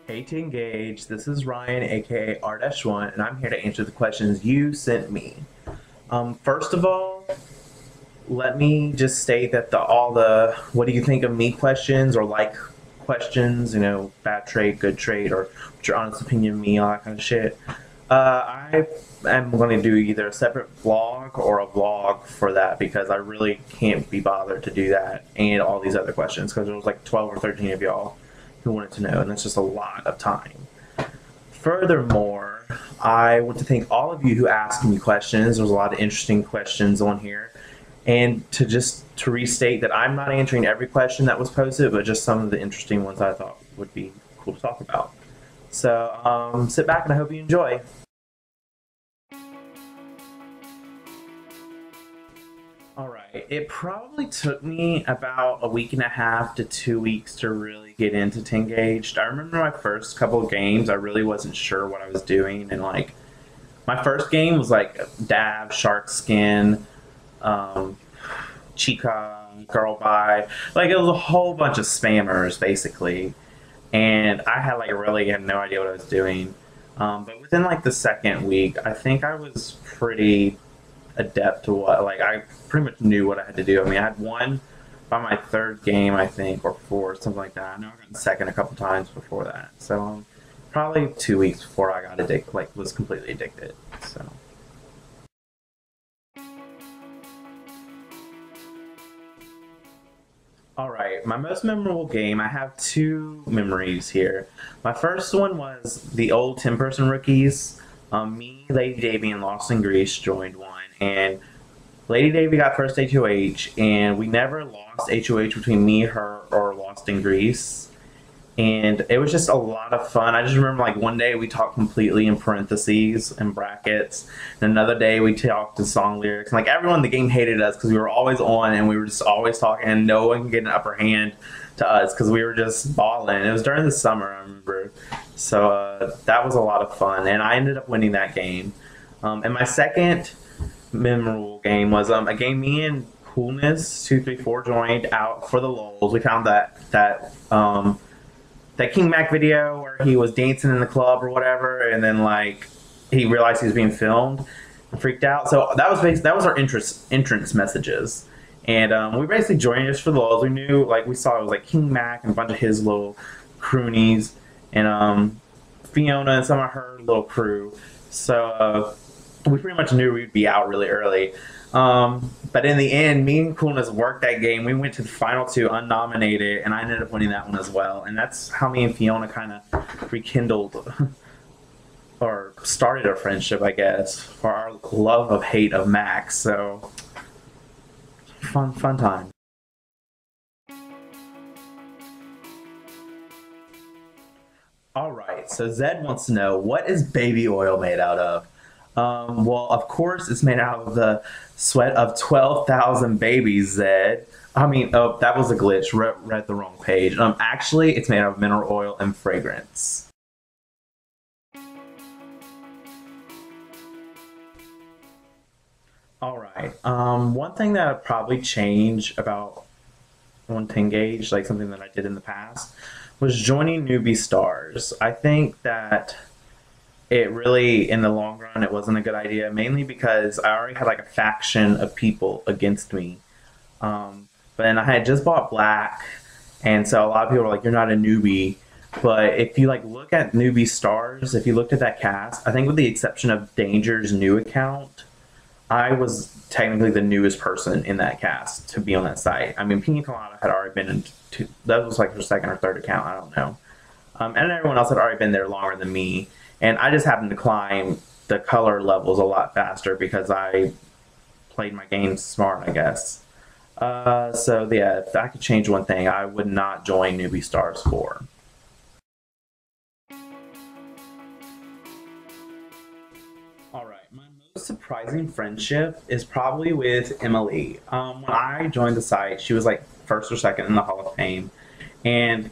Hey Tengaged, this is Ryan, aka R-1, and I'm here to answer the questions you sent me. First of all, let me just state that all the what do you think of me questions or like questions, bad trade, good trade, or what's your honest opinion of me, all that kind of shit. I am going to do either a separate vlog or a vlog for that because I really can't be bothered to do that and all these other questions because there was like 12 or 13 of y'all who wanted to know, and that's just a lot of time. Furthermore, I want to thank all of you who asked me questions. There was a lot of interesting questions on here. And to restate that I'm not answering every question that was posted, but just some of the interesting ones I thought would be cool to talk about. So sit back and I hope you enjoy. All right. It probably took me about a week and a half to 2 weeks to really get into Tengaged. I remember my first couple of games, I really wasn't sure what I was doing. And like, my first game was like Dab, Shark Skin, um, Chica, Girl Bye. Like, it was a whole bunch of spammers, basically. And I had like really had no idea what I was doing. But within like the second week, I think I was pretty adept to what like I pretty much knew what I had to do. I mean, I had won by my third game, I think, or fourth, something like that. I know I got second a couple times before that. So probably 2 weeks before I got addicted, like was completely addicted. So. All right, my most memorable game. I have two memories here. My first one was the old 10-person rookies. Me, Lady Davy, and Lost in Greece joined one, and Lady Davy got first HOH, and we never lost HOH between me, her, or Lost in Greece. And it was just a lot of fun. I just remember like one day we talked completely in parentheses and brackets, and another day we talked in song lyrics. And like everyone in the game hated us because we were always on and we were just always talking, and no one could get an upper hand to us because we were just balling. It was during the summer, I remember. So that was a lot of fun, and I ended up winning that game. And my second memorable game was a game me and Coolness 234 joined out for the lulz. We found that King Mac video where he was dancing in the club or whatever, and then like he realized he was being filmed and freaked out. So that was our entrance messages, and we basically joined just for the lulz. We knew like we saw it was like King Mac and a bunch of his little croonies, and Fiona and some of her little crew. So we pretty much knew we'd be out really early. But in the end, me and Coolness worked that game. We went to the final two unnominated, and I ended up winning that one as well. And that's how me and Fiona kind of rekindled or started a friendship, I guess, for our love of hate of Max. So fun time. All right, so Zed wants to know, what is baby oil made out of? Well, of course, it's made out of the sweat of 12,000 babies, Zed. I mean, oh, that was a glitch. Read the wrong page. Actually, it's made out of mineral oil and fragrance. All right. One thing that I'd probably change about on Tengage, like something that I did in the past, was joining newbie stars. I think that it really, in the long run, it wasn't a good idea, mainly because I already had like a faction of people against me. But then I had just bought Black, and so a lot of people were like, "You're not a newbie." But if you like look at newbie stars, if you looked at that cast, I think with the exception of Danger's new account, I was technically the newest person in that cast to be on that site. I mean, Pina Colada had already been in that was like her second or third account, I don't know. And everyone else had already been there longer than me. And I just happened to climb the color levels a lot faster because I played my game smart, I guess. So yeah, if I could change one thing, I would not join Newbie Stars 4. All right, my most surprising friendship is probably with Emily. When I joined the site, she was like first or second in the Hall of Fame, and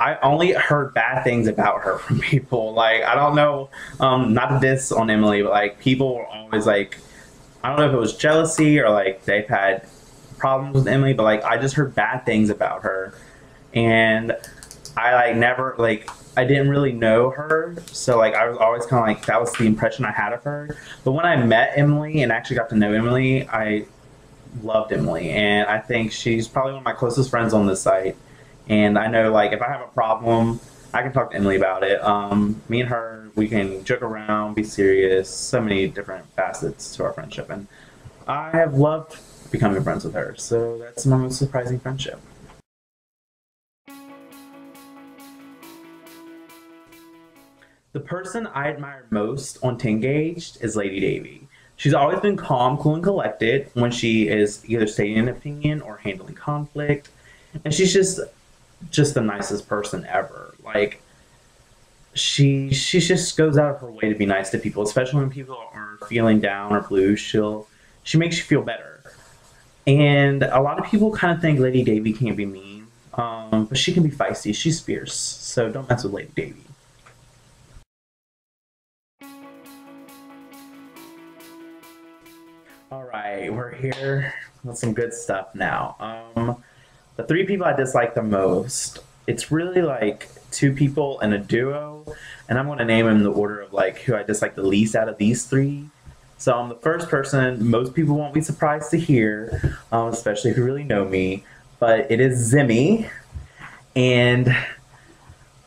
I only heard bad things about her from people. Like, I don't know, not to diss on Emily, but like people were always like, I don't know if it was jealousy or like they've had problems with Emily, but like I just heard bad things about her. And I like never like I didn't really know her, so like I was always kind of like that was the impression I had of her. But when I met Emily and actually got to know Emily, I loved Emily, and I think she's probably one of my closest friends on this site. And I know like if I have a problem, I can talk to Emily about it. Me and her, we can joke around, be serious, so many different facets to our friendship, and I have loved becoming friends with her. So that's my most surprising friendship. The person I admire most on Tengaged is Lady Davy. She's always been calm, cool, and collected when she is either stating an opinion or handling conflict, and she's just the nicest person ever. Like she just goes out of her way to be nice to people, especially when people are feeling down or blue. She makes you feel better. And a lot of people kind of think Lady Davy can't be mean, but she can be feisty. She's fierce, so don't mess with Lady Davy. All right, we're here with some good stuff now. The three people I dislike the most, it's really like two people and a duo, and I'm going to name them in the order of like who I dislike the least out of these three. So I'm the first person most people won't be surprised to hear, especially if you really know me, but it is Zimmy, and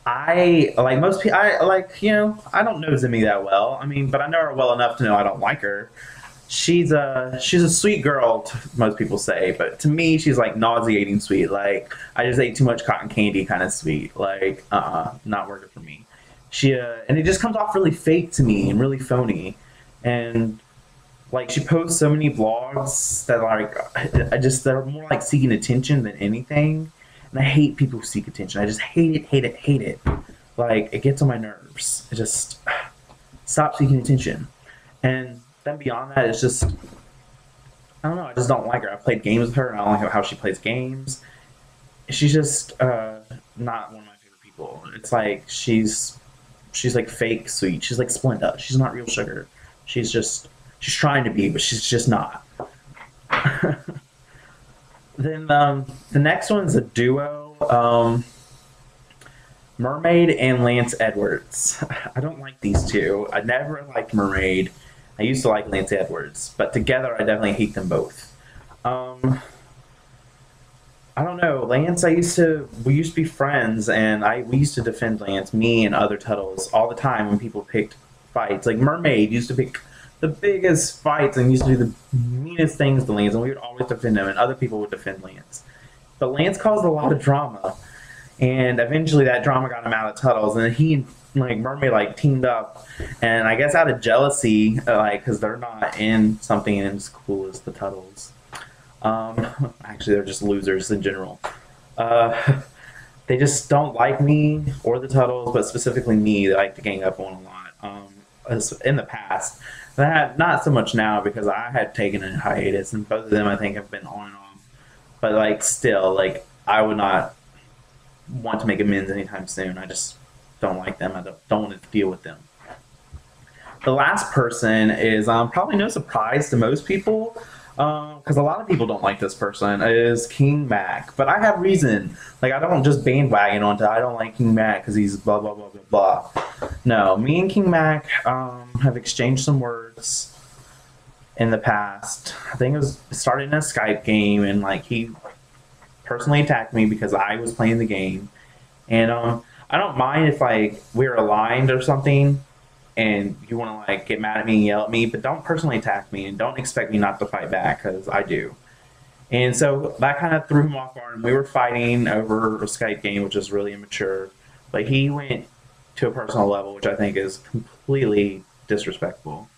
I like most people. I like I don't know Zimmy that well. I mean, but I know her well enough to know I don't like her. She's a sweet girl, most people say, but to me, she's like nauseating sweet. Like I just ate too much cotton candy, kind of sweet. Like not working for me. And it just comes off really fake to me and really phony. And like she posts so many vlogs that like they're more like seeking attention than anything. And I hate people who seek attention. I just hate it, hate it, hate it. Like it gets on my nerves. It just stop seeking attention. And then beyond that, it's just I don't know. I just don't like her. I've played games with her, and I don't like how she plays games. She's just not one of my favorite people. It's like she's like fake sweet. She's like Splenda. She's not real sugar. She's trying to be, but she's just not. Then the next one's a duo. Mermaid and Lance Edwards. I don't like these two. I never liked Mermaid. I used to like Lance Edwards, but together I definitely hate them both. I don't know. Lance, we used to be friends, and we used to defend Lance, me and other Tuttles, all the time when people picked fights. Like Mermaid used to pick the biggest fights and used to do the meanest things to Lance, and we would always defend him, and other people would defend Lance. But Lance caused a lot of drama, and eventually that drama got him out of Tuttles, and he and like Mermaid like teamed up, and I guess out of jealousy, like because they're not in something as cool as the Tuttles. Actually, they're just losers in general. They just don't like me or the Tuttles, but specifically me. They like to gang up on a lot. In the past, that not so much now because I had taken a hiatus, and both of them I think have been on and off. But like still, like I would not want to make amends anytime soon. I just don't like them. I don't want to deal with them. The last person is probably no surprise to most people because a lot of people don't like this person is King Mac. But I have reason. Like I don't just bandwagon onto I don't like King Mac because he's blah blah blah blah blah. No, me and King Mac have exchanged some words in the past. I think it started in a Skype game, and like he personally attacked me because I was playing the game, and I don't mind if like we're aligned or something and you want to like get mad at me and yell at me, but don't personally attack me and don't expect me not to fight back because I do. And so that kind of threw him off guard, and we were fighting over a Skype game, which is really immature. But he went to a personal level, which I think is completely disrespectful.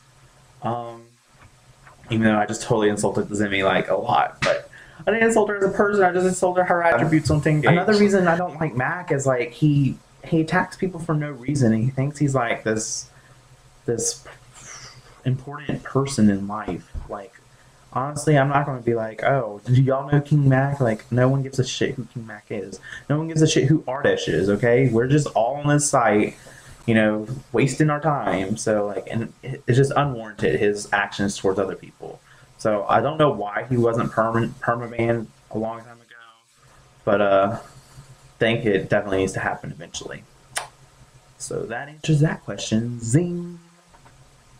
Even though I just totally insulted Zimmy like a lot, but I didn't insult her as a person. I just insulted her attributes on Tengaged. Another reason I don't like Mac is like he attacks people for no reason. And he thinks he's like this important person in life. Like honestly, I'm not going to be like, oh, do y'all know King Mac? Like no one gives a shit who King Mac is. No one gives a shit who Ardish is. Okay, we're just all on this site, wasting our time. So like, and it's just unwarranted his actions towards other people. So I don't know why he wasn't permabanned a long time ago, but think it definitely needs to happen eventually. So that answers that question. Zing.